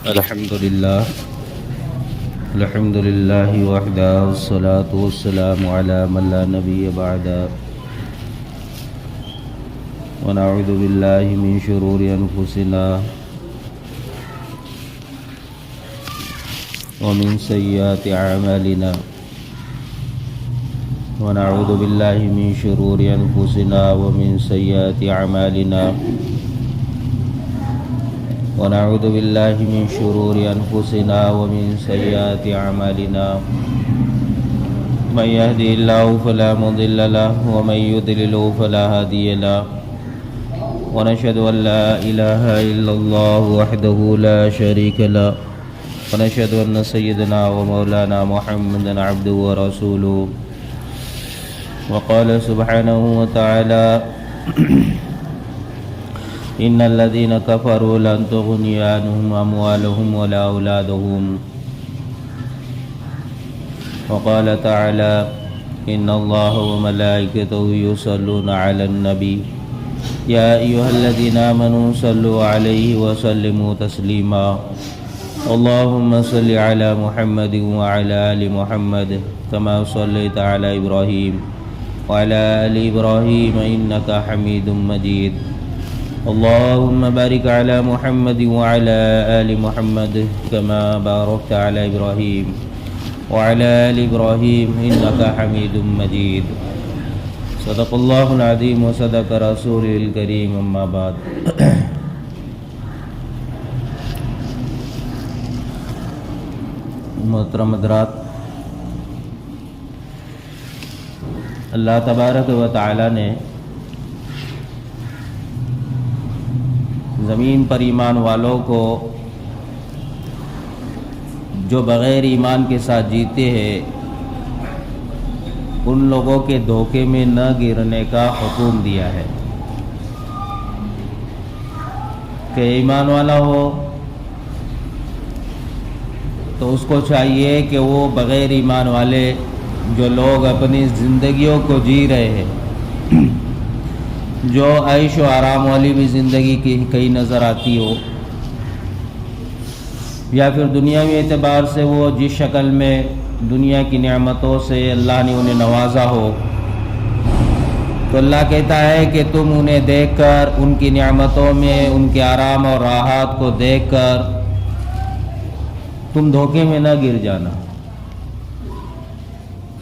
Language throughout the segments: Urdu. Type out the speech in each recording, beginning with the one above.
الحمد لله وحده والصلاة والسلام على من لا نبي بعده ونعوذ بالله من شرور أنفسنا ومن سيئات أعمالنا ونعوذ بالله من شرور أنفسنا ومن سيئات أعمالنا ونعوذ بالله من شرور أنفسنا ومن سيئات أعمالنا من يهدي الله فلا مضل له ومن يضلل فلا هادي له ونشهد أن لا إله إلا الله وحده لا شريك له ونشهد أن سيدنا ومولانا محمدا عبده ورسوله وقال سبحانه وتعالى إن الذين كفروا لن تغني عنهم أموالهم ولا أولادهم وقال تعالى إن الله وملائكته يصلون على النبي يا أيها الذين آمنوا صلوا عليه وسلموا تسليما اللهم صل على محمد وعلى آل محمد كما صليت على إبراهيم وعلى آل إبراهيم إنك حميد مجيد اللهم بارك على محمد وعلى آل محمد كما باركت على إبراهيم وعلى آل إبراهيم إنك حميد مجيد صدق الله العظيم وصدق رسوله الكريم أما بعد محترم حضرات، اللہ تبارک و تعالی نے زمین پر ایمان والوں کو جو بغیر ایمان کے ساتھ جیتے ہیں ان لوگوں کے دھوکے میں نہ گرنے کا حکم دیا ہے کہ ایمان والا ہو تو اس کو چاہیے کہ وہ بغیر ایمان والے جو لوگ اپنی زندگیوں کو جی رہے ہیں، جو عیش و آرام والی بھی زندگی کی کئی نظر آتی ہو، یا پھر دنیاوی اعتبار سے وہ جس شکل میں دنیا کی نعمتوں سے اللہ نے انہیں نوازا ہو، تو اللہ کہتا ہے کہ تم انہیں دیکھ کر ان کی نعمتوں میں ان کے آرام اور راحت کو دیکھ کر تم دھوکے میں نہ گر جانا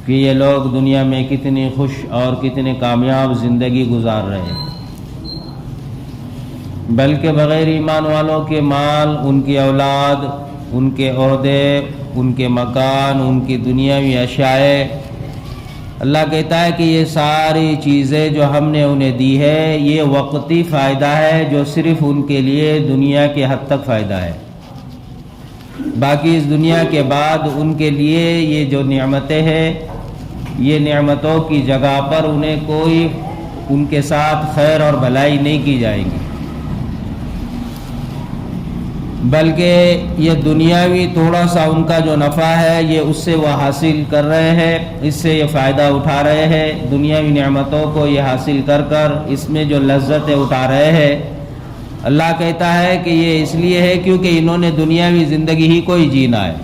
کہ یہ لوگ دنیا میں کتنی خوش اور کتنے کامیاب زندگی گزار رہے ہیں، بلکہ بغیر ایمان والوں کے مال، ان کی اولاد، ان کے عہدے، ان کے مکان، ان کی دنیاوی اشیاء، اللہ کہتا ہے کہ یہ ساری چیزیں جو ہم نے انہیں دی ہے یہ وقتی فائدہ ہے جو صرف ان کے لیے دنیا کے حد تک فائدہ ہے، باقی اس دنیا کے بعد ان کے لیے یہ جو نعمتیں ہیں یہ نعمتوں کی جگہ پر انہیں کوئی ان کے ساتھ خیر اور بھلائی نہیں کی جائے گی، بلکہ یہ دنیاوی تھوڑا سا ان کا جو نفع ہے یہ اس سے وہ حاصل کر رہے ہیں، اس سے یہ فائدہ اٹھا رہے ہیں، دنیاوی نعمتوں کو یہ حاصل کر کر اس میں جو لذتیں اٹھا رہے ہیں، اللہ کہتا ہے کہ یہ اس لیے ہے کیونکہ انہوں نے دنیاوی زندگی ہی کو ہی جینا ہے،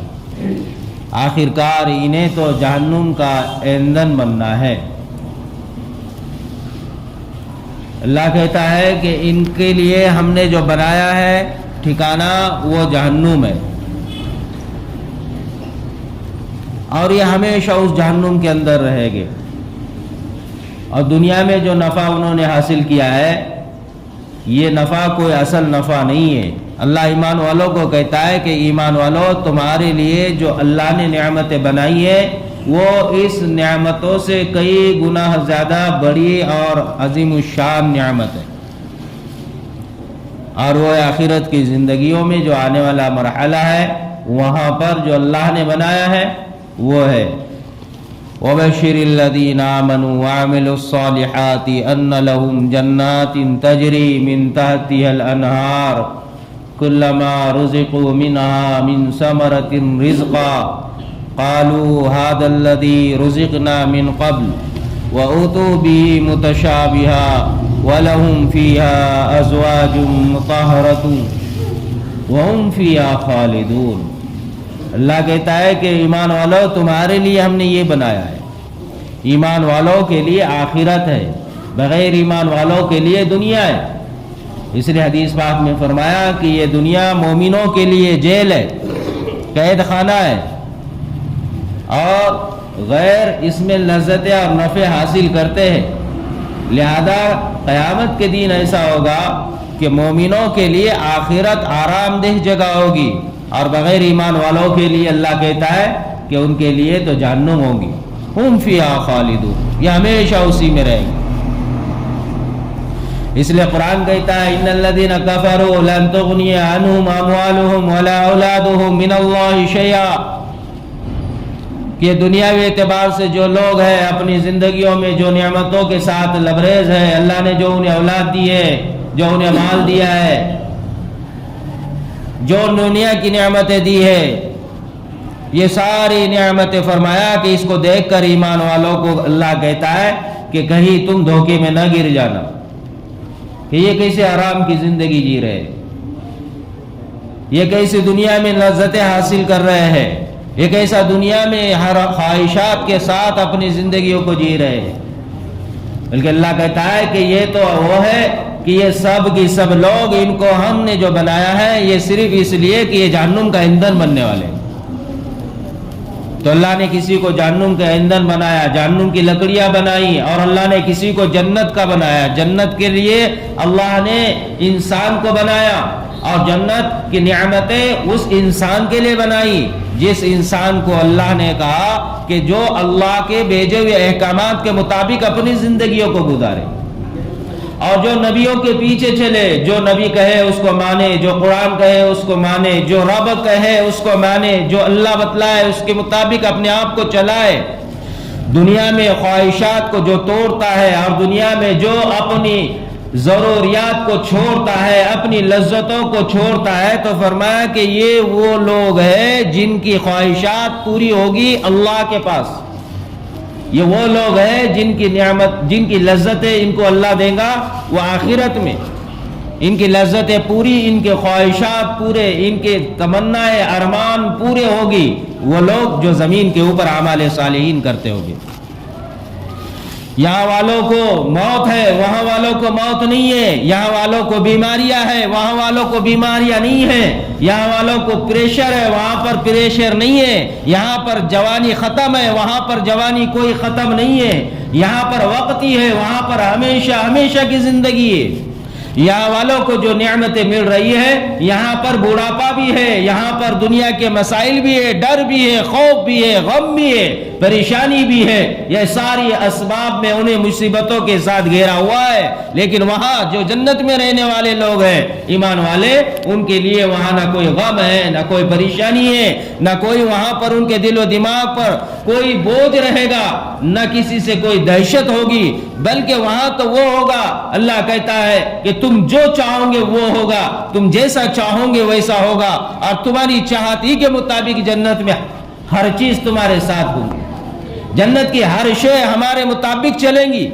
آخرکار انہیں تو جہنم کا ایندھن بننا ہے۔ اللہ کہتا ہے کہ ان کے لیے ہم نے جو بنایا ہے ٹھکانہ وہ جہنم ہے، اور یہ ہمیشہ اس جہنم کے اندر رہیں گے، اور دنیا میں جو نفع انہوں نے حاصل کیا ہے یہ نفع کوئی اصل نفع نہیں ہے۔ اللہ ایمان والوں کو کہتا ہے کہ ایمان والوں تمہارے لیے جو اللہ نے نعمتیں بنائی ہیں وہ اس نعمتوں سے کئی گنا زیادہ بڑی اور عظیم الشان نعمت ہے، اور وہ آخرت کی زندگیوں میں جو آنے والا مرحلہ ہے وہاں پر جو اللہ نے بنایا ہے وہ ہے وَبَشِّرِ الَّذِينَ آمَنُوا وَعَمِلُوا الصَّالِحَاتِ أَنَّ لَهُمْ جَنَّاتٍ تَجْرِي مِنْ تَحْتِهَا الْأَنْهَارُ كُلَّمَا رُزِقُوا مِنْهَا مِنْ ثَمَرَةٍ رِزْقًا قَالُوا هَذَا الَّذِي رُزِقْنَا مِنْ قَبْلُ وَأُوتُوا بِهِ مُتَشَابِهًا وَلَهُمْ فِيهَا أَزْوَاجٌ مُطَهَّرَةٌ وَهُمْ فِيهَا خَالِدُونَ۔ اللہ کہتا ہے کہ ایمان والو تمہارے لیے ہم نے یہ بنایا ہے، ایمان والوں کے لیے آخرت ہے، بغیر ایمان والوں کے لیے دنیا ہے۔ اس لیے حدیث پاک میں فرمایا کہ یہ دنیا مومنوں کے لیے جیل ہے، قید خانہ ہے، اور غیر اس میں لذتیں اور نفع حاصل کرتے ہیں۔ لہذا قیامت کے دن ایسا ہوگا کہ مومنوں کے لیے آخرت آرام دہ جگہ ہوگی، اور بغیر ایمان والوں کے لیے اللہ کہتا ہے کہ ان کے لیے تو جہنم ہوگی۔ ہم فیہا خالدون، یہ ہمیشہ اسی میں رہیں گے۔ اس لیے قرآن کہتا ہے ان الذین کفروا لن تغنی عنہم اموالہم ولا اولادہم من اللہ شیئا، کہ دنیاوی اعتبار سے جو لوگ ہیں اپنی زندگیوں میں جو نعمتوں کے ساتھ لبریز ہے، اللہ نے جو انہیں اولاد دی ہے، جو انہیں مال دیا ہے، جو دنیا کی نعمتیں دی ہے، یہ ساری نعمتیں فرمایا کہ اس کو دیکھ کر ایمان والوں کو اللہ کہتا ہے کہ کہیں تم دھوکے میں نہ گر جانا کہ یہ کیسے آرام کی زندگی جی رہے، یہ کیسے دنیا میں لذتیں حاصل کر رہے ہیں، یہ کیسا دنیا میں ہر خواہشات کے ساتھ اپنی زندگیوں کو جی رہے ہیں۔ بلکہ اللہ کہتا ہے کہ یہ تو وہ ہے کہ یہ سب کی سب لوگ، ان کو ہم نے جو بنایا ہے یہ صرف اس لیے کہ یہ جہنم کا ایندھن بننے والے ہیں۔ تو اللہ نے کسی کو جہنم کا ایندھن بنایا، جہنم کی لکڑیاں بنائی، اور اللہ نے کسی کو جنت کا بنایا۔ جنت کے لیے اللہ نے انسان کو بنایا، اور جنت کی نعمتیں اس انسان کے لیے بنائی جس انسان کو اللہ نے کہا کہ جو اللہ کے بھیجے ہوئے احکامات کے مطابق اپنی زندگیوں کو گزارے، اور جو نبیوں کے پیچھے چلے، جو نبی کہے اس کو مانے، جو قرآن کہے اس کو مانے، جو رب کہے اس کو مانے، جو اللہ بتلائے اس کے مطابق اپنے آپ کو چلائے۔ دنیا میں خواہشات کو جو توڑتا ہے، اور دنیا میں جو اپنی ضروریات کو چھوڑتا ہے، اپنی لذتوں کو چھوڑتا ہے، تو فرمایا کہ یہ وہ لوگ ہیں جن کی خواہشات پوری ہوگی اللہ کے پاس۔ یہ وہ لوگ ہیں جن کی نعمت، جن کی لذتیں ان کو اللہ دے گا وہ آخرت میں، ان کی لذتیں پوری، ان کے خواہشات پورے، ان کے تمنائے ارمان پورے ہوگی، وہ لوگ جو زمین کے اوپر اعمال صالحین کرتے ہوگے۔ یہاں والوں کو موت ہے، وہاں والوں کو موت نہیں ہے، یہاں والوں کو بیماریاں ہے، وہاں والوں کو بیماریاں نہیں ہیں، یہاں والوں کو پریشر ہے، وہاں پر پریشر نہیں ہے، یہاں پر جوانی ختم ہے، وہاں پر جوانی کوئی ختم نہیں ہے، یہاں پر وقتی ہے، وہاں پر ہمیشہ ہمیشہ کی زندگی ہے۔ یہاں والوں کو جو نعمتیں مل رہی ہے، یہاں پر بڑھاپا بھی ہے، یہاں پر دنیا کے مسائل بھی ہے، ڈر بھی ہے، خوف بھی ہے، غم بھی ہے، پریشانی بھی ہے، یہ ساری اسباب میں انہیں مصیبتوں کے ساتھ گھیرا ہوا ہے۔ لیکن وہاں جو جنت میں رہنے والے لوگ ہیں، ایمان والے، ان کے لیے وہاں نہ کوئی غم ہے، نہ کوئی پریشانی ہے، نہ کوئی وہاں پر ان کے دل و دماغ پر کوئی بوجھ رہے گا، نہ کسی سے کوئی دہشت ہوگی، بلکہ وہاں تو وہ ہوگا، اللہ کہتا ہے کہ تم جو چاہو گے وہ ہوگا، تم جیسا چاہو گے ویسا ہوگا، اور تمہاری چاہت ہی کے مطابق جنت میں ہر چیز تمہارے ساتھ ہوگی، جنت کی ہر شے ہمارے مطابق چلیں گی۔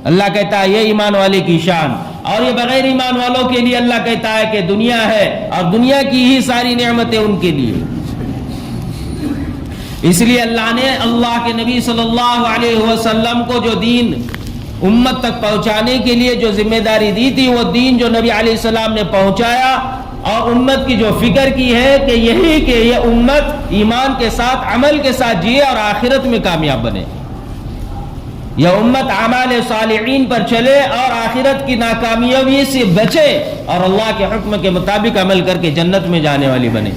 اللہ کہتا ہے یہ ایمان والے کی شان، اور یہ بغیر ایمان والوں کے لیے اللہ کہتا ہے کہ دنیا ہے، اور دنیا کی ہی ساری نعمتیں ان کے لیے۔ اس لیے اللہ نے اللہ کے نبی صلی اللہ علیہ وسلم کو جو دین امت تک پہنچانے کے لیے جو ذمہ داری دی تھی، وہ دین جو نبی علیہ السلام نے پہنچایا، اور امت کی جو فکر کی ہے کہ یہی کہ یہ امت ایمان کے ساتھ، عمل کے ساتھ جیے اور آخرت میں کامیاب بنے، یہ امت اعمال صالحین پر چلے اور آخرت کی ناکامیابی سے بچے، اور اللہ کے حکم کے مطابق عمل کر کے جنت میں جانے والی بنے۔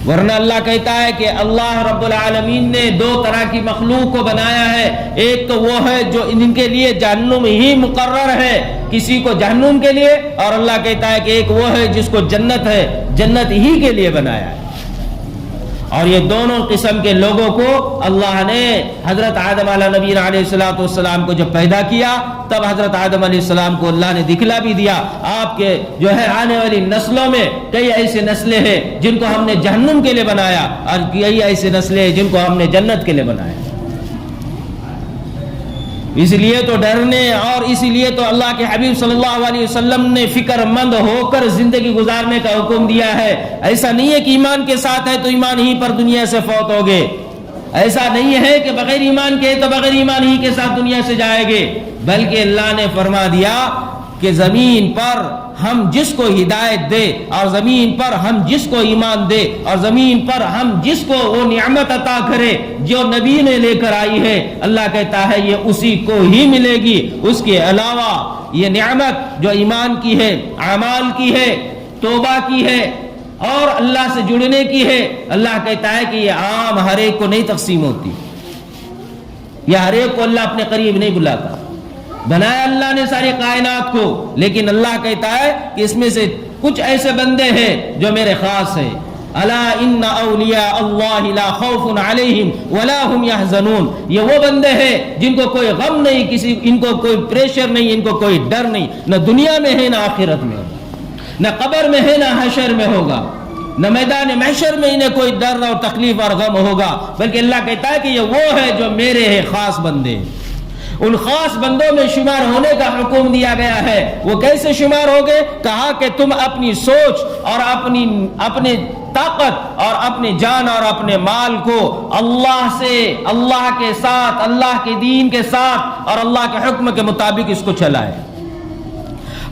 ورنہ اللہ کہتا ہے کہ اللہ رب العالمین نے دو طرح کی مخلوق کو بنایا ہے، ایک تو وہ ہے جو ان کے لیے جہنم ہی مقرر ہے، کسی کو جہنم کے لیے، اور اللہ کہتا ہے کہ ایک وہ ہے جس کو جنت ہے، جنت ہی کے لیے بنایا ہے۔ اور یہ دونوں قسم کے لوگوں کو اللہ نے حضرت آدم علیہ نبی علیہ السلام کو جب پیدا کیا، تب حضرت آدم علیہ السلام کو اللہ نے دکھلا بھی دیا، آپ کے جو ہے آنے والی نسلوں میں کئی ایسے نسلیں ہیں جن کو ہم نے جہنم کے لیے بنایا، اور کئی ایسے نسلیں ہیں جن کو ہم نے جنت کے لیے بنایا۔ اس لیے تو ڈرنے اور اسی لیے تو اللہ کے حبیب صلی اللہ علیہ وسلم نے فکر مند ہو کر زندگی گزارنے کا حکم دیا ہے۔ ایسا نہیں ہے کہ ایمان کے ساتھ ہے تو ایمان ہی پر دنیا سے فوت ہو گئے، ایسا نہیں ہے کہ بغیر ایمان کے تو بغیر ایمان ہی کے ساتھ دنیا سے جائے گے، بلکہ اللہ نے فرما دیا کہ زمین پر ہم جس کو ہدایت دے اور زمین پر ہم جس کو ایمان دے اور زمین پر ہم جس کو وہ نعمت عطا کرے جو نبی نے لے کر آئی ہے، اللہ کہتا ہے یہ اسی کو ہی ملے گی، اس کے علاوہ یہ نعمت جو ایمان کی ہے، اعمال کی ہے، توبہ کی ہے اور اللہ سے جڑنے کی ہے، اللہ کہتا ہے کہ یہ عام ہر ایک کو نہیں تقسیم ہوتی، یہ ہر ایک کو اللہ اپنے قریب نہیں بلاتا۔ بنایا اللہ نے ساری کائنات کو، لیکن اللہ کہتا ہے کہ اس میں سے کچھ ایسے بندے ہیں جو میرے خاص ہیں۔ الا ان اولیاء اللہ لا خوف علیہم ولا هم يحزنون، یہ وہ بندے ہیں جن کو کوئی غم نہیں، ان کو کوئی پریشر نہیں، ان کو کوئی ڈر نہیں، نہ دنیا میں ہے نہ آخرت میں ہوگا، نہ قبر میں ہے نہ حشر میں ہوگا، نہ میدان محشر میں انہیں کوئی ڈر اور تکلیف اور غم ہوگا، بلکہ اللہ کہتا ہے کہ یہ وہ ہے جو میرے ہیں خاص بندے۔ ان خاص بندوں میں شمار ہونے کا حکم دیا گیا ہے۔ وہ کیسے شمار ہوگے؟ کہا کہ تم اپنی سوچ اور اپنے طاقت اور اپنی جان اور اپنے مال کو اللہ سے، اللہ کے ساتھ، اللہ کے دین کے ساتھ اور اللہ کے حکم کے مطابق اس کو چلائے۔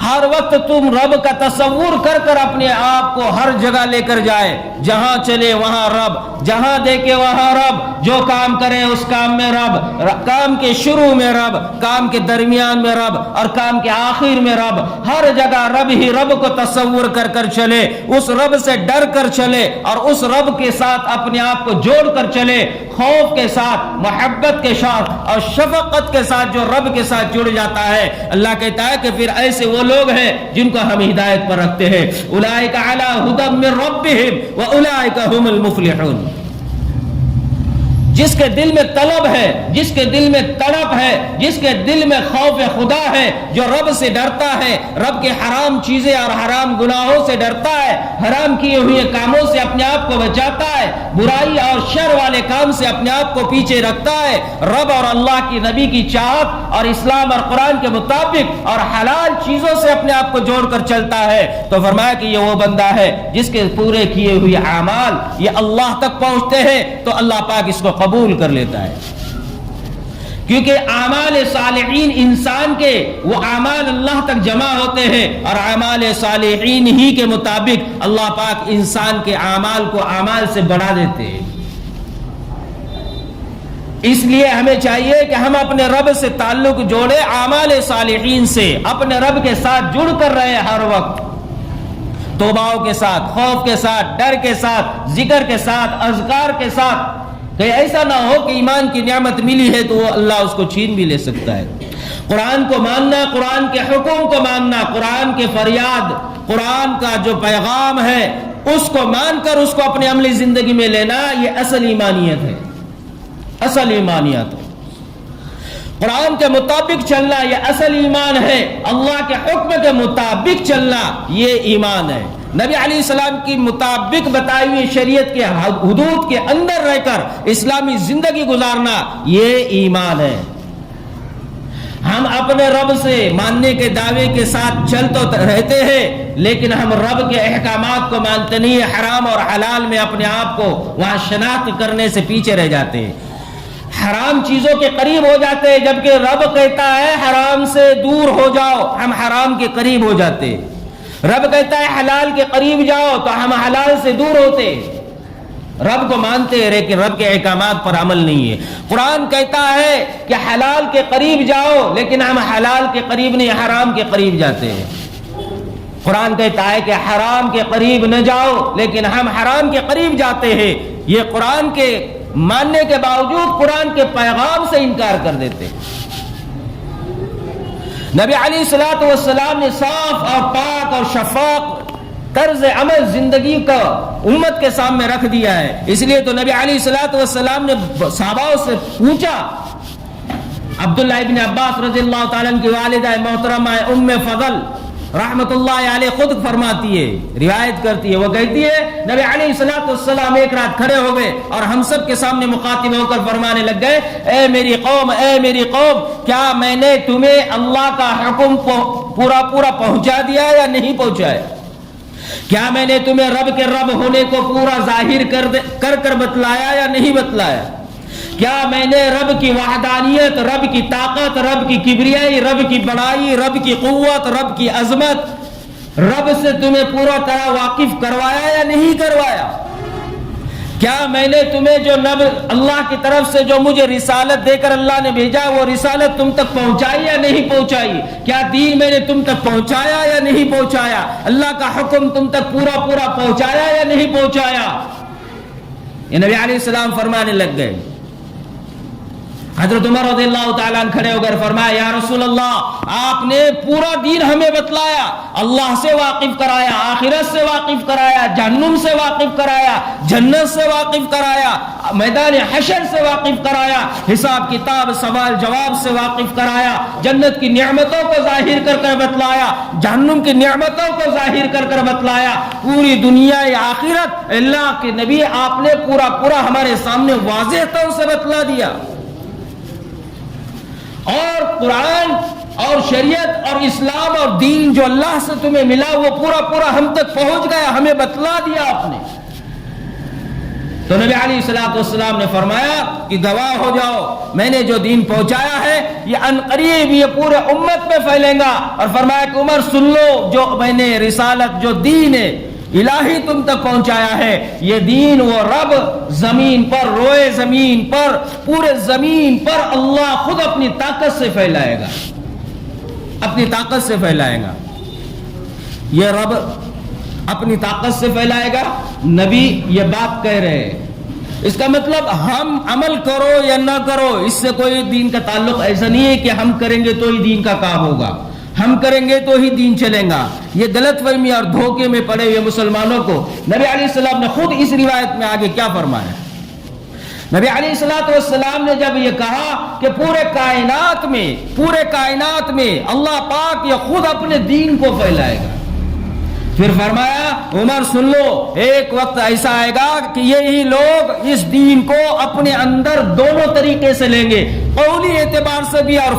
ہر وقت تم رب کا تصور کر کر اپنے آپ کو ہر جگہ لے کر جائے، جہاں چلے وہاں رب، جہاں دیکھے وہاں رب، جو کام کرے اس کام میں رب، کام کے شروع میں رب، کام کے درمیان میں رب اور کام کے آخر میں رب، ہر جگہ رب ہی رب کو تصور کر کر چلے، اس رب سے ڈر کر چلے اور اس رب کے ساتھ اپنے آپ کو جوڑ کر چلے، خوف کے ساتھ، محبت کے ساتھ اور شفقت کے ساتھ جو رب کے ساتھ جڑ جاتا ہے۔ اللہ کہتا ہے کہ پھر ایسے وہ لوگ ہیں جن کو ہم ہدایت پر رکھتے ہیں۔ اولئک علی ھدی من ربہم واولئک ھم المفلحون۔ جس کے دل میں طلب ہے، جس کے دل میں تڑپ ہے، جس کے دل میں خوف خدا ہے، جو رب سے ڈرتا ہے، رب کے حرام چیزیں اور حرام گناہوں سے ڈرتا ہے، حرام کیے ہوئے کاموں سے اپنے آپ کو بچاتا ہے، برائی اور شر والے کام سے اپنے آپ کو پیچھے رکھتا ہے، رب اور اللہ کی نبی کی چاہت اور اسلام اور قرآن کے مطابق اور حلال چیزوں سے اپنے آپ کو جوڑ کر چلتا ہے، تو فرمایا کہ یہ وہ بندہ ہے جس کے پورے کیے ہوئے اعمال یہ اللہ تک پہنچتے ہیں تو اللہ پاک اس کو قبول کر لیتا ہے، کیونکہ اعمال صالحین انسان کے وہ اعمال اللہ تک جمع ہوتے ہیں اور اعمال صالحین ہی کے مطابق اللہ پاک انسان کے اعمال کو اعمال سے بڑھا دیتے ہیں۔ اس لیے ہمیں چاہیے کہ ہم اپنے رب سے تعلق جوڑے، اعمال صالحین سے اپنے رب کے ساتھ جڑ کر رہے ہر وقت، توباؤں کے ساتھ، خوف کے ساتھ، ڈر کے ساتھ، ذکر کے ساتھ، اذکار کے ساتھ، کہ ایسا نہ ہو کہ ایمان کی نعمت ملی ہے تو وہ اللہ اس کو چھین بھی لے سکتا ہے۔ قرآن کو ماننا، قرآن کے حکم کو ماننا، قرآن کے فریاد، قرآن کا جو پیغام ہے اس کو مان کر اس کو اپنے عملی زندگی میں لینا، یہ اصل ایمانیت ہے، اصل ایمانیت ہے۔ قرآن کے مطابق چلنا یہ اصل ایمان ہے، اللہ کے حکم کے مطابق چلنا یہ ایمان ہے۔ نبی علیہ السلام کی مطابق بتائی ہوئی شریعت کے حدود کے اندر رہ کر اسلامی زندگی گزارنا یہ ایمان ہے۔ ہم اپنے رب سے ماننے کے دعوے کے ساتھ چل تو رہتے ہیں، لیکن ہم رب کے احکامات کو مانتے نہیں، حرام اور حلال میں اپنے آپ کو وہاں شناخت کرنے سے پیچھے رہ جاتے ہیں، حرام چیزوں کے قریب ہو جاتے ہیں، جبکہ رب کہتا ہے حرام سے دور ہو جاؤ، ہم حرام کے قریب ہو جاتے ہیں۔ رب کہتا ہے حلال کے قریب جاؤ تو ہم حلال سے دور ہوتے ہیں۔ رب کو مانتے ہیں لیکن رب کے احکامات پر عمل نہیں ہے۔ قرآن کہتا ہے کہ حلال کے قریب جاؤ لیکن ہم حلال کے قریب نہیں، حرام کے قریب جاتے ہیں۔ قرآن کہتا ہے کہ حرام کے قریب نہ جاؤ لیکن ہم حرام کے قریب جاتے ہیں۔ یہ قرآن کے ماننے کے باوجود قرآن کے پیغام سے انکار کر دیتے ہیں۔ نبی علیہ الصلوۃ والسلام نے صاف اور پاک اور شفاف طرز عمل زندگی کا امت کے سامنے رکھ دیا ہے۔ اس لیے تو نبی علیہ الصلوۃ والسلام نے صحابہ سے پوچھا، عبداللہ ابن عباس رضی اللہ تعالیٰ عنہ کی والدہ محترمہ ام فضل رحمت اللہ علیہ خود فرماتی ہے، روایت کرتی ہے، وہ کہتی ہے نبی علیہ الصلوۃ والسلام ایک رات کھڑے ہو گئے اور ہم سب کے سامنے مخاطب ہو کر فرمانے لگ گئے، اے میری قوم، کیا میں نے تمہیں اللہ کا حکم پورا پہنچا دیا یا نہیں پہنچایا؟ کیا میں نے تمہیں رب کے رب ہونے کو پورا ظاہر کر بتلایا یا نہیں بتلایا؟ کیا میں نے رب کی وحدانیت، رب کی طاقت، رب کی کبریائی، رب کی بڑائی، رب کی قوت، رب کی عظمت، رب سے تمہیں پورا طرح واقف کروایا یا نہیں کروایا؟ کیا میں نے تمہیں جو اللہ کی طرف سے جو مجھے رسالت دے کر اللہ نے بھیجا وہ رسالت تم تک پہنچائی یا نہیں پہنچائی؟ کیا دین میں نے تم تک پہنچایا یا نہیں پہنچایا؟ اللہ کا حکم تم تک پورا پہنچایا یا نہیں پہنچایا؟ یہ نبی علیہ السلام فرمانے لگ گئے۔ حضرت عمر رضی اللہ تعالیٰ عنہ کھڑے ہو کر فرمایا، یا رسول اللہ، آپ نے پورا دین ہمیں بتلایا، اللہ سے واقف کرایا، آخرت سے واقف کرایا، جہنم سے واقف کرایا، جنت سے واقف کرایا، میدان حشر سے واقف کرایا، حساب کتاب سوال جواب سے واقف کرایا، جنت کی نعمتوں کو ظاہر کر بتلایا، جہنم کی نعمتوں کو ظاہر کر بتلایا، پوری دنیا آخرت اللہ کے نبی آپ نے پورا ہمارے سامنے واضح طور سے بتلا دیا۔ اور قرآن اور شریعت اور اسلام اور دین جو اللہ سے تمہیں ملا وہ پورا ہم تک پہنچ گیا، ہمیں بتلا دیا آپ نے۔ تو نبی علیہ الصلوۃ والسلام نے فرمایا کہ گواہ ہو جاؤ، میں نے جو دین پہنچایا ہے یہ عنقریب یہ پورے امت میں پھیلے گا۔ اور فرمایا کہ عمر سن لو، جو میں نے رسالت جو دین ہے الہی تم تک پہنچایا ہے، یہ دین وہ رب زمین پر، روئے زمین پر، پورے زمین پر اللہ خود اپنی طاقت سے پھیلائے گا، اپنی طاقت سے پھیلائے گا۔ یہ رب اپنی طاقت سے پھیلائے گا۔ نبی یہ بات کہہ رہے ہیں، اس کا مطلب ہم عمل کرو یا نہ کرو اس سے کوئی دین کا تعلق ایسا نہیں ہے کہ ہم کریں گے تو ہی دین کا کام ہوگا، ہم کریں گے تو ہی دین چلے گا۔ یہ غلط فہمی اور دھوکے میں پڑے ہوئے مسلمانوں کو نبی علیہ السلام نے خود اس روایت میں آگے کیا فرمایا؟ نبی علیہ السلام نے جب یہ کہا کہ پورے کائنات میں اللہ پاک یہ خود اپنے دین کو پھیلائے گا، پھر فرمایا عمر سن لو، ایک وقت ایسا آئے گا کہ یہی لوگ اس دین کو اپنے اندر دونوں طریقے سے لیں گے، قولی اعتبار سے بھی اور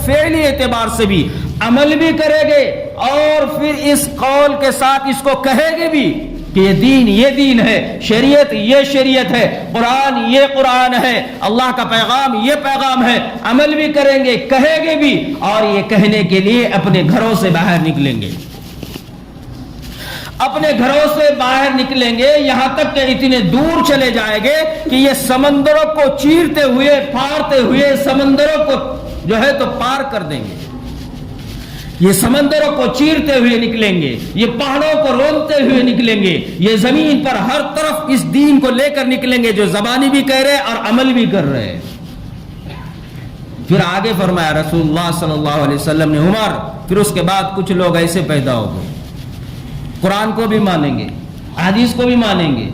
فعلی اعتبار سے بھی، عمل بھی کرے گے اور پھر اس قول کے ساتھ اس کو کہے گے بھی کہ یہ دین ہے، شریعت یہ شریعت ہے، قرآن یہ قرآن ہے، اللہ کا پیغام یہ پیغام ہے، عمل بھی کریں گے، کہے گے بھی، اور یہ کہنے کے لیے اپنے گھروں سے باہر نکلیں گے، اپنے گھروں سے باہر نکلیں گے، یہاں تک کہ اتنے دور چلے جائیں گے کہ یہ سمندروں کو چیرتے ہوئے پھاڑتے ہوئے سمندروں کو جو ہے تو پار کر دیں گے، یہ سمندروں کو چیرتے ہوئے نکلیں گے، یہ پہاڑوں کو رونتے ہوئے نکلیں گے، یہ زمین پر ہر طرف اس دین کو لے کر نکلیں گے جو زبانی بھی کہہ رہے اور عمل بھی کر رہے ہیں۔ پھر آگے فرمایا رسول اللہ صلی اللہ علیہ وسلم نے، عمر پھر اس کے بعد کچھ لوگ ایسے پیدا ہو گئے، قرآن کو بھی مانیں گے، احادیث کو بھی مانیں گے،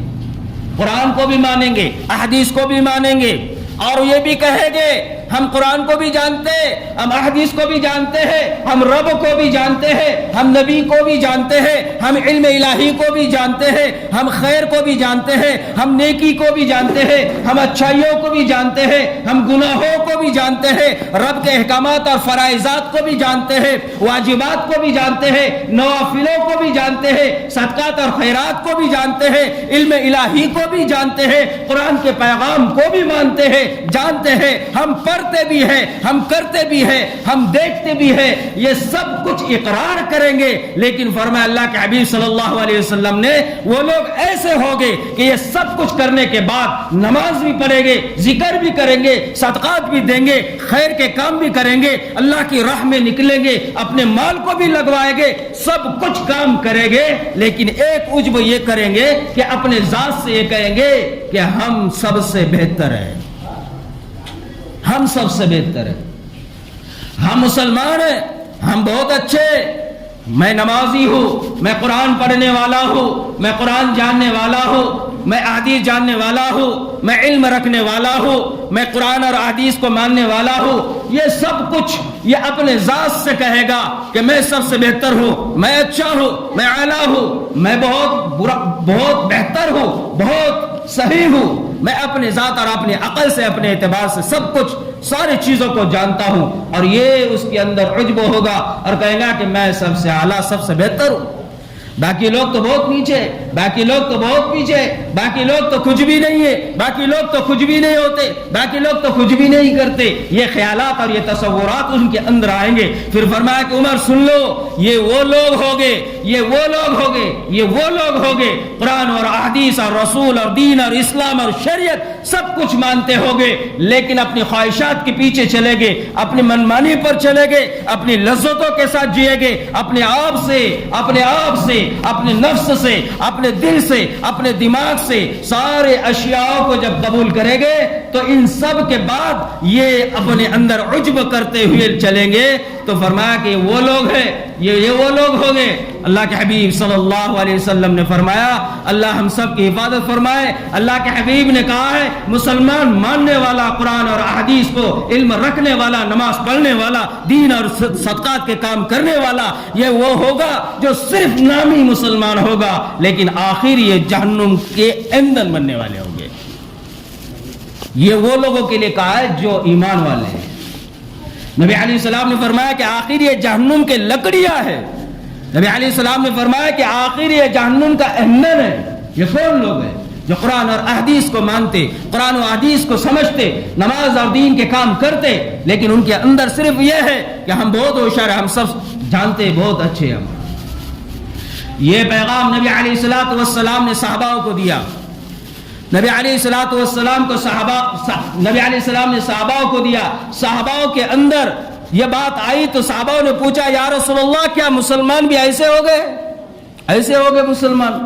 قرآن کو بھی مانیں گے، احادیث کو بھی مانیں گے، اور یہ بھی کہیں گے ہم قرآن کو بھی جانتے ہیں، ہم احادیث کو بھی جانتے ہیں، ہم رب کو بھی جانتے ہیں، ہم نبی کو بھی جانتے ہیں، ہم علم الہی کو بھی جانتے ہیں، ہم خیر کو بھی جانتے ہیں، ہم نیکی کو بھی جانتے ہیں، ہم اچھائیوں کو بھی جانتے ہیں، ہم گناہوں کو بھی جانتے ہیں، رب کے احکامات اور فرائضات کو بھی جانتے ہیں، واجبات کو بھی جانتے ہیں، نوافلوں کو بھی جانتے ہیں، صدقات اور خیرات کو بھی جانتے ہیں، علم الہی کو بھی جانتے ہیں، قرآن کے پیغام کو بھی مانتے ہیں، جانتے ہیں، ہم پڑھتے بھی ہیں، ہم کرتے بھی ہیں، ہم دیکھتے بھی ہیں، یہ سب کچھ اقرار کریں گے۔ لیکن فرمایا اللہ کے حبیب صلی اللہ علیہ وسلم نے، وہ لوگ ایسے ہوگے کہ یہ سب کچھ کرنے کے بعد نماز بھی پڑھیں گے، ذکر بھی کریں گے، صدقات بھی دیں گے، خیر کے کام بھی کریں گے، اللہ کی راہ میں نکلیں گے، اپنے مال کو بھی لگوائیں گے، سب کچھ کام کریں گے، لیکن ایک عجب یہ کریں گے کہ اپنے ذات سے یہ کہیں گے کہ ہم سب سے بہتر ہیں، ہم سب سے بہتر ہیں، ہم مسلمان ہیں، ہم بہت اچھے، میں نمازی ہوں، میں قرآن پڑھنے والا ہوں، میں قرآن جاننے والا ہوں، میں احادیث جاننے والا ہوں، میں علم رکھنے والا ہوں، میں قرآن اور حدیث کو ماننے والا ہوں، یہ سب کچھ یہ اپنے ذات سے کہے گا کہ میں سب سے بہتر ہوں، میں اچھا ہوں، میں اعلیٰ ہوں، میں بہت بہتر ہوں، بہت صحیح ہوں، میں اپنے ذات اور اپنی عقل سے، اپنے اعتبار سے سب کچھ ساری چیزوں کو جانتا ہوں، اور یہ اس کے اندر عجب ہوگا اور کہے گا کہ میں سب سے اعلیٰ، سب سے بہتر ہوں، باقی لوگ تو بہت نیچے، باقی لوگ تو بہت پیچھے، باقی لوگ تو کچھ بھی نہیں ہے، باقی لوگ تو کچھ بھی نہیں ہوتے، باقی لوگ تو کچھ بھی نہیں کرتے. یہ خیالات اور یہ تصورات ان کے اندر آئیں گے. پھر فرمایا کہ عمر سن لو، یہ وہ لوگ ہوگے، یہ وہ لوگ ہوگے، یہ وہ لوگ ہوگے قرآن اور احادیث اور رسول اور دین اور اسلام اور شریعت سب کچھ مانتے ہوگے، لیکن اپنی خواہشات کے پیچھے چلے گے، اپنی منمانی پر چلے گے، اپنی لذتوں کے ساتھ جیے گے، اپنے آپ سے اپنے نفس سے، اپنے دل سے، اپنے دماغ سے سارے اشیاء کو جب قبول کریں گے تو ان سب کے بعد یہ اپنے اندر عجب کرتے ہوئے چلیں گے. تو فرمایا کہ وہ لوگ ہیں، یہ وہ لوگ ہوں گے. اللہ کے حبیب صلی اللہ علیہ وسلم نے فرمایا، اللہ ہم سب کی حفاظت فرمائے، اللہ کے حبیب نے کہا ہے مسلمان ماننے والا، قرآن اور احادیث کو علم رکھنے والا، نماز پڑھنے والا، دین اور صدقات کے کام کرنے والا، یہ وہ ہوگا جو صرف نامی مسلمان ہوگا لیکن آخر یہ جہنم کے ایندھن بننے والے ہوں گے. یہ وہ لوگوں کے لیے کہا ہے جو ایمان والے ہیں. نبی علیہ السلام نے فرمایا کہ آخر یہ جہنم کے لکڑیاں ہے. نبی علیہ السلام نے فرمایا کہ آخر یہ جہنم کا ایندھن ہے. یہ کون لوگ ہیں؟ جو قرآن اور احادیث کو مانتے، قرآن و حدیث کو سمجھتے، نماز اور دین کے کام کرتے، لیکن ان کے اندر صرف یہ ہے کہ ہم بہت ہوشیار ہیں، ہم سب جانتے، بہت اچھے ہیں. یہ پیغام نبی علیہ الصلوۃ والسلام نے صحابہ کو دیا. نبی علیہ الصلوۃ والسلام کو نبی علیہ السلام نے صحابہ کو دیا. صحابہ کے اندر یہ بات آئی تو صحابہ نے پوچھا یا رسول اللہ کیا مسلمان بھی ایسے ہو گئے؟ ایسے ہو گئے مسلمان؟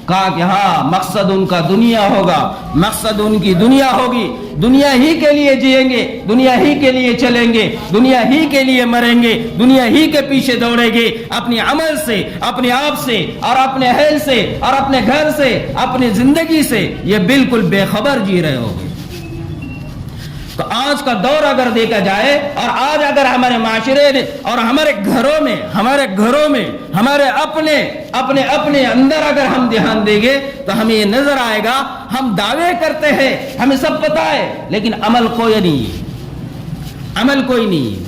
کہا کہ ہاں، مقصد ان کا دنیا ہوگا، مقصد ان کی دنیا ہوگی، دنیا ہی کے لیے جئیں گے، دنیا ہی کے لیے چلیں گے، دنیا ہی کے لیے مریں گے، دنیا ہی کے پیچھے دوڑیں گے. اپنے عمل سے، اپنے آپ سے اور اپنے اہل سے اور اپنے گھر سے، اپنی زندگی سے یہ بالکل بے خبر جی رہے ہوگے. تو آج کا دور اگر دیکھا جائے اور آج اگر ہمارے معاشرے اور ہمارے گھروں میں ہمارے اپنے اندر اگر ہم دھیان دیں گے تو ہمیں یہ نظر آئے گا ہم دعوے کرتے ہیں، ہمیں سب پتہ ہے، لیکن عمل کوئی نہیں ہے.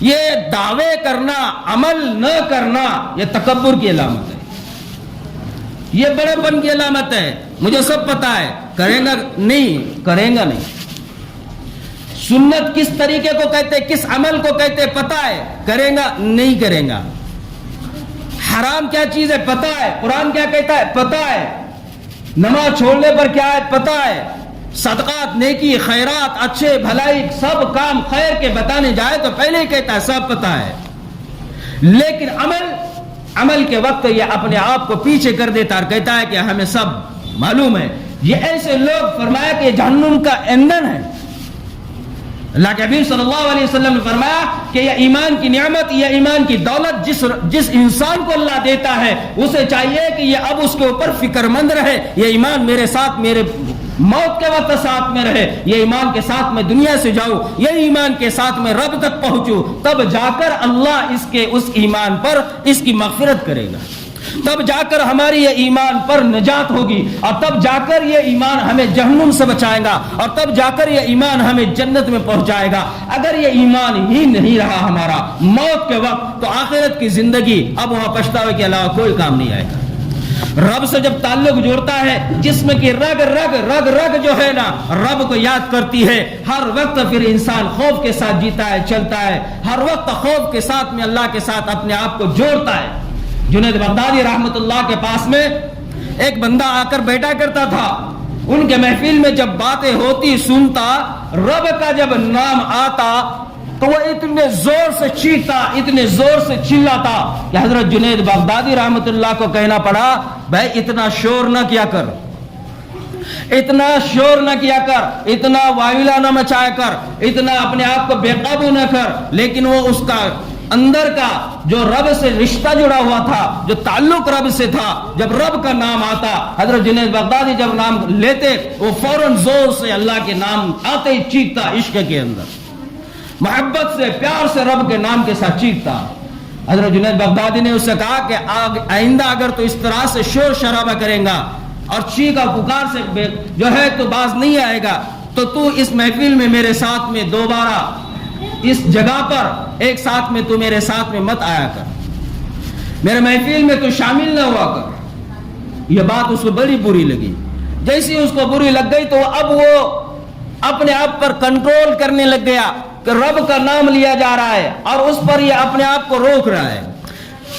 یہ دعوے کرنا، عمل نہ کرنا، یہ تکبر کی علامت ہے، یہ بڑے پن کی علامت ہے. مجھے سب پتہ ہے، کریں گا نہیں. سنت کس طریقے کو کہتے، کس عمل کو کہتے پتہ ہے، کریں گا نہیں کریں گا. حرام کیا چیز ہے پتہ ہے، قرآن کیا کہتا ہے پتہ ہے، نماز چھوڑنے پر کیا ہے پتہ ہے، صدقات، نیکی، خیرات، اچھے بھلائی سب کام خیر کے بتانے جائے تو پہلے ہی کہتا ہے سب پتہ ہے. لیکن عمل کے وقت یہ اپنے آپ کو پیچھے کر دیتا اور کہتا ہے کہ ہمیں سب معلوم ہے. یہ ایسے لوگ فرمایا کہ جہنم کا ایندھن ہے. اللہ کے حبیب صلی اللہ علیہ وسلم نے فرمایا کہ یہ ایمان کی نعمت، یہ ایمان کی دولت جس انسان کو اللہ دیتا ہے اسے چاہیے کہ یہ اب اس کے اوپر فکر مند رہے. یہ ایمان میرے ساتھ میرے موت کے وقت ساتھ میں رہے، یہ ایمان کے ساتھ میں دنیا سے جاؤں، یہ ایمان کے ساتھ میں رب تک پہنچوں، تب جا کر اللہ اس ایمان پر اس کی مغفرت کرے گا، تب جا کر ہماری یہ ایمان پر نجات ہوگی، اور تب جا کر یہ ایمان ہمیں جہنم سے بچائے گا، اور تب جا کر یہ ایمان ہمیں جنت میں پہنچائے گا. اگر یہ ایمان ہی نہیں رہا ہمارا موت کے وقت تو آخرت کی زندگی اب وہاں پچھتاوے کے علاوہ کوئی کام نہیں آئے گا. رب سے جب تعلق جوڑتا ہے، جسم کی رگ جو ہے نا رب کو یاد کرتی ہے، ہر وقت پھر انسان خوف کے ساتھ جیتا ہے، چلتا ہے، ہر وقت خوف کے ساتھ میں اللہ کے ساتھ اپنے آپ کو جوڑتا ہے. جنید بغدادی رحمت اللہ کے پاس میں ایک بندہ آ کر بیٹھا کرتا تھا. ان کے محفل میں جب باتیں ہوتی سنتا، رب کا جب نام آتا تو وہ اتنے زور سے چیختا، اتنے زور سے چلاتا کہ حضرت جنید بغدادی رحمت اللہ کو کہنا پڑا بھائی اتنا شور نہ کیا کر، اتنا شور نہ کیا کر، اتنا واویلا نہ مچایا کر، اتنا اپنے آپ کو بے قابو نہ کر. لیکن وہ اس کا اندر کا جو رب سے رشتہ جڑا ہوا تھا، جو تعلق رب سے تھا، جب رب کا نام آتا، حضرت جنید بغدادی جب نام لیتے وہ فوراً زور سے اللہ کے نام آتے ہی چیختا، عشق کے اندر محبت سے پیار سے رب کے نام کے ساتھ چیختا۔ حضرت جنید بغدادی نے اس سے کہا کہ آئندہ اگر تو اس طرح سے شور شرابہ کریں گا اور چیخ اور پکار سے جو ہے تو باز نہیں آئے گا تو اس محفل میں میرے ساتھ میں دوبارہ اس جگہ پر ایک ساتھ میں تو میرے ساتھ میں مت آیا کر، میرے محفل میں تو شامل نہ ہوا کر۔ یہ بات اس کو بڑی بری لگی۔ جیسی اس کو بری لگ گئی تو اب وہ اپنے آپ پر کنٹرول کرنے لگ گیا کہ رب کا نام لیا جا رہا ہے اور اس پر یہ اپنے آپ کو روک رہا ہے۔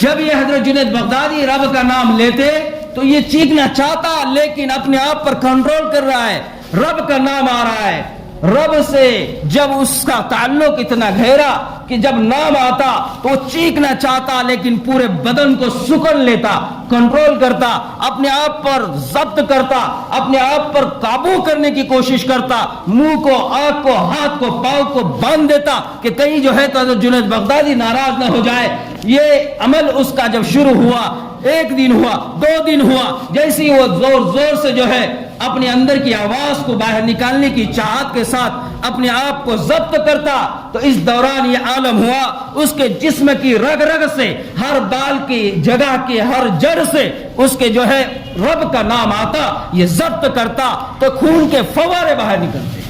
جب یہ حضرت جنید بغدادی رب کا نام لیتے تو یہ چیخنا چاہتا لیکن اپنے آپ پر کنٹرول کر رہا ہے۔ رب کا نام آ رہا ہے، رب سے جب اس کا تعلق اتنا گہرا کہ جب نام آتا تو وہ چیخنا چاہتا لیکن پورے بدن کو سکڑ لیتا، کنٹرول کرتا، اپنے آپ پر ضبط کرتا، اپنے آپ پر قابو کرنے کی کوشش کرتا، منہ کو، آنکھ کو، ہاتھ کو، پاؤں کو باندھ دیتا کہ کہیں جو ہے تو جنید بغدادی ناراض نہ ہو جائے۔ یہ عمل اس کا جب شروع ہوا، ایک دن ہوا، 2 دن ہوا، جیسے وہ زور زور سے جو ہے اپنے اندر کی آواز کو باہر نکالنے کی چاہت کے ساتھ اپنے آپ کو ضبط کرتا تو اس دوران یہ عالم ہوا اس کے جسم کی رگ رگ سے، ہر بال کی جگہ کے ہر جڑ سے اس کے جو ہے رب کا نام آتا، یہ ضبط کرتا تو خون کے فوارے باہر نکلتے۔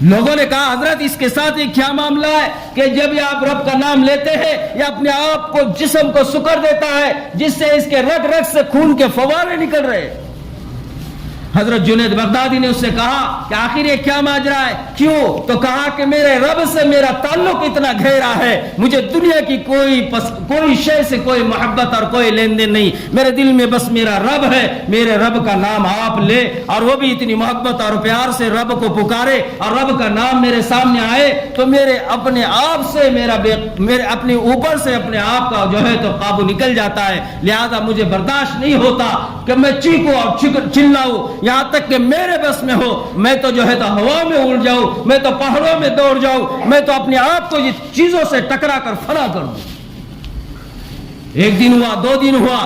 لوگوں نے کہا حضرت اس کے ساتھ یہ کیا معاملہ ہے کہ جب یہ آپ رب کا نام لیتے ہیں یہ اپنے آپ کو جسم کو سکڑ دیتا ہے جس سے اس کے رگ رگ سے خون کے فوارے نکل رہے۔ حضرت جنید بغدادی نے اس سے کہا کہ آخر یہ کیا ماجرا ہے، کیوں؟ تو کہا کہ میرے رب سے میرا تعلق اتنا گہرا ہے، مجھے دنیا کی کوئی شے سے کوئی محبت اور کوئی لین دین نہیں، میرے دل میں بس میرا رب ہے، میرے رب کا نام آپ لے، اور وہ بھی اتنی محبت اور پیار سے رب کو پکارے اور رب کا نام میرے سامنے آئے تو میرے اپنے آپ سے میرے اپنے اوپر سے اپنے آپ کا جو ہے تو قابو نکل جاتا ہے، لہذا مجھے برداشت نہیں ہوتا کہ میں چیخوں اور چلاؤں، یہاں تک کہ میرے بس میں ہو میں تو جو ہے تو ہوا میں اڑ جاؤں، میں تو پہاڑوں میں دوڑ جاؤں، میں تو اپنے آپ کو یہ چیزوں سے ٹکرا کر فنا کر دوں۔ ایک دن ہوا، 2 دن ہوا،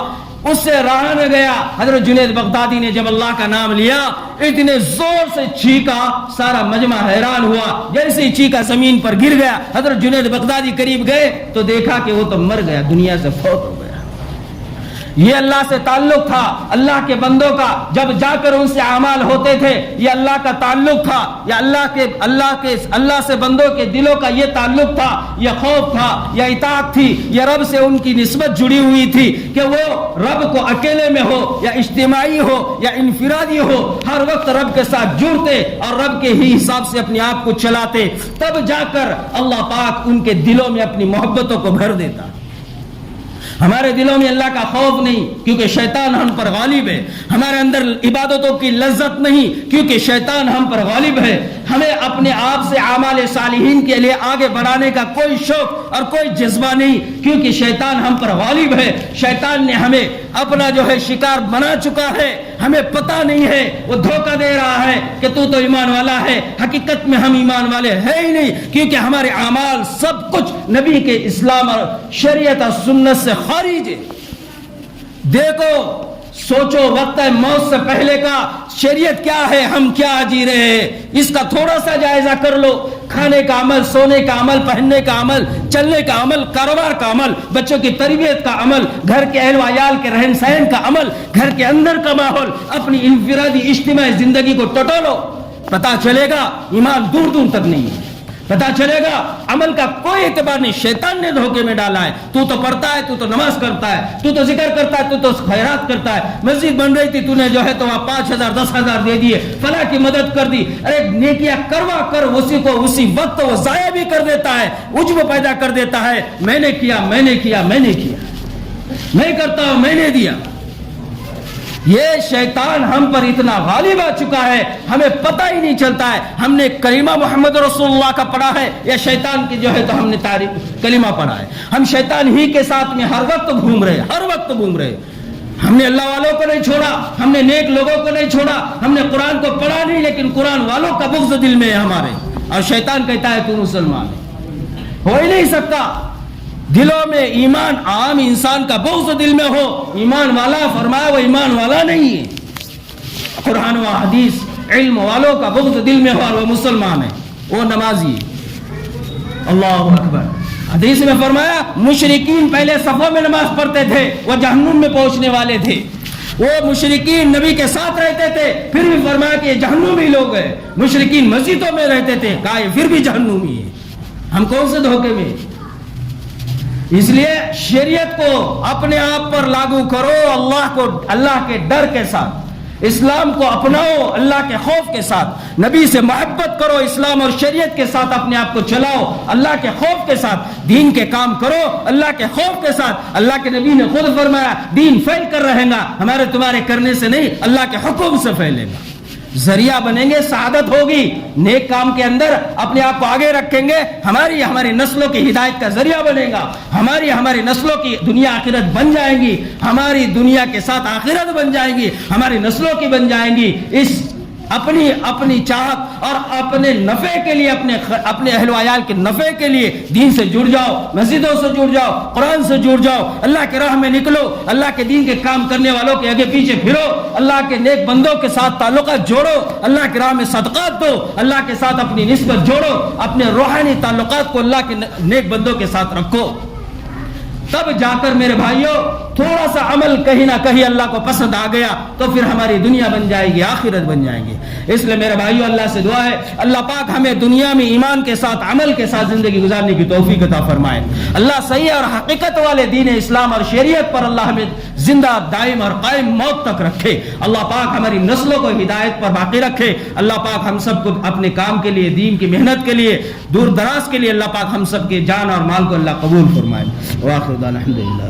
اس سے رہا نہ گیا۔ حضرت جنید بغدادی نے جب اللہ کا نام لیا اتنے زور سے چیخا، سارا مجمع حیران ہوا، جیسے ہی چیخا زمین پر گر گیا، حضرت جنید بغدادی قریب گئے تو دیکھا کہ وہ تو مر گیا، دنیا سے فوت ہو گیا۔ یہ اللہ سے تعلق تھا، اللہ کے بندوں کا جب جا کر ان سے اعمال ہوتے تھے یہ اللہ کا تعلق تھا، یا اللہ سے بندوں کے دلوں کا یہ تعلق تھا، یہ خوف تھا، یا اطاعت تھی، یا رب سے ان کی نسبت جڑی ہوئی تھی کہ وہ رب کو اکیلے میں ہو یا اجتماعی ہو یا انفرادی ہو ہر وقت رب کے ساتھ جڑتے اور رب کے ہی حساب سے اپنے آپ کو چلاتے، تب جا کر اللہ پاک ان کے دلوں میں اپنی محبتوں کو بھر دیتا۔ ہمارے دلوں میں اللہ کا خوف نہیں کیونکہ شیطان ہم پر غالب ہے، ہمارے اندر عبادتوں کی لذت نہیں کیونکہ شیطان ہم پر غالب ہے، ہمیں اپنے آپ سے اعمال صالحین کے لیے آگے بڑھانے کا کوئی شوق اور کوئی جذبہ نہیں کیونکہ شیطان ہم پر غالب ہے۔ شیطان نے ہمیں اپنا جو ہے شکار بنا چکا ہے، ہمیں پتہ نہیں ہے، وہ دھوکہ دے رہا ہے کہ تو ایمان والا ہے، حقیقت میں ہم ایمان والے ہیں ہی نہیں کیونکہ ہمارے اعمال سب کچھ نبی کے اسلام اور شریعت اور سنت سے خارج ہے۔ دیکھو، سوچو، وقت موت سے پہلے کا شریعت کیا ہے، ہم کیا جی رہے ہیں، اس کا تھوڑا سا جائزہ کر لو۔ کھانے کا عمل، سونے کا عمل، پہننے کا عمل، چلنے کا عمل، کاروبار کا عمل، بچوں کی تربیت کا عمل، گھر کے اہل و عیال کے رہن سہن کا عمل، گھر کے اندر کا ماحول، اپنی انفرادی اجتماعی زندگی کو ٹٹولو، پتہ چلے گا ایمان دور دور تک نہیں ہے، پتہ چلے گا عمل کا کوئی اعتبار نہیں، شیطان نے دھوکے میں ڈالا ہے۔ تو پڑھتا ہے، تو نماز کرتا ہے، تو ذکر کرتا ہے، تو خیرات کرتا ہے، مسجد بن رہی تھی تو نے جو ہے تو وہاں 5,000 10,000 دے دیے، فلاں کی مدد کر دی، ارے نیکیاں کروا کر اسی کو اسی وقت وہ ضائع بھی کر دیتا ہے، عجب پیدا کر دیتا ہے، میں نے کیا، میں نے کیا، میں نے کیا، میں کرتا ہوں، میں نے دیا۔ یہ شیطان ہم پر اتنا غالب آ چکا ہے ہمیں پتہ ہی نہیں چلتا ہے ہم نے کلمہ محمد رسول اللہ کا پڑھا ہے یا شیطان کی جو ہے تو ہم نے کلمہ پڑھا ہے۔ ہم شیطان ہی کے ساتھ میں ہر وقت گھوم رہے، ہم نے اللہ والوں کو نہیں چھوڑا، ہم نے نیک لوگوں کو نہیں چھوڑا، ہم نے قرآن کو پڑھا نہیں لیکن قرآن والوں کا بغض دل میں ہے ہمارے، اور شیطان کہتا ہے تو مسلمان ہے۔ ہو ہی نہیں سکتا. دلوں میں ایمان، عام انسان کا بغض دل میں ہو، ایمان والا فرمایا وہ ایمان والا نہیں ہے. قرآن و حدیث علم والوں کا بغض دل میں ہو اور وہ مسلمان ہے، وہ نمازی ہے. اللہ اکبر. حدیث میں فرمایا مشرکین پہلے صفوں میں نماز پڑھتے تھے، وہ جہنم میں پہنچنے والے تھے. وہ مشرکین نبی کے ساتھ رہتے تھے، پھر بھی فرمایا کہ یہ جہنمی لوگ ہیں. مشرکین مسجدوں میں رہتے تھے، کہا یہ پھر بھی جہنمی ہے. ہم کون سے دھوکے میں؟ اس لیے شریعت کو اپنے آپ پر لاگو کرو، اللہ کے ڈر کے ساتھ. اسلام کو اپناؤ اللہ کے خوف کے ساتھ. نبی سے محبت کرو، اسلام اور شریعت کے ساتھ اپنے آپ کو چلاؤ، اللہ کے خوف کے ساتھ. دین کے کام کرو اللہ کے خوف کے ساتھ. اللہ کے نبی نے خود فرمایا دین پھیل کر رہے گا، ہمارے تمہارے کرنے سے نہیں، اللہ کے حکم سے پھیلے گا. ذریعہ بنیں گے، سعادت ہوگی. نیک کام کے اندر اپنے آپ کو آگے رکھیں گے، ہماری نسلوں کی ہدایت کا ذریعہ بنے گا. ہماری نسلوں کی دنیا آخرت بن جائیں گی، ہماری دنیا کے ساتھ آخرت بن جائیں گی، ہماری نسلوں کی بن جائیں گی. اس اپنی چاہت اور اپنے نفع کے لیے، اپنے اہل و عیال کے نفع کے لیے دین سے جڑ جاؤ، مسجدوں سے جڑ جاؤ، قرآن سے جڑ جاؤ، اللہ کے راہ میں نکلو، اللہ کے دین کے کام کرنے والوں کے آگے پیچھے پھرو، اللہ کے نیک بندوں کے ساتھ تعلقات جوڑو، اللہ کے راہ میں صدقات دو، اللہ کے ساتھ اپنی نسبت جوڑو، اپنے روحانی تعلقات کو اللہ کے نیک بندوں کے ساتھ رکھو. تب جا کر میرے بھائیوں تھوڑا سا عمل کہیں نہ کہیں اللہ کو پسند آ گیا تو پھر ہماری دنیا بن جائے گی، آخرت بن جائیں گی. اس لیے میرے بھائیوں اللہ سے دعا ہے اللہ پاک ہمیں دنیا میں ایمان کے ساتھ عمل کے ساتھ زندگی گزارنے کی توفیق عطا فرمائے. اللہ صحیح اور حقیقت والے دین اسلام اور شریعت پر اللہ ہمیں زندہ دائم اور قائم موت تک رکھے. اللہ پاک ہماری نسلوں کو ہدایت پر باقی رکھے. اللہ پاک ہم سب کو اپنے کام کے لیے، دین کی محنت کے لیے، دور دراز کے لیے اللہ پاک ہم سب کے جان اور مال کو اللہ قبول فرمائے. واخر الحمدللہ.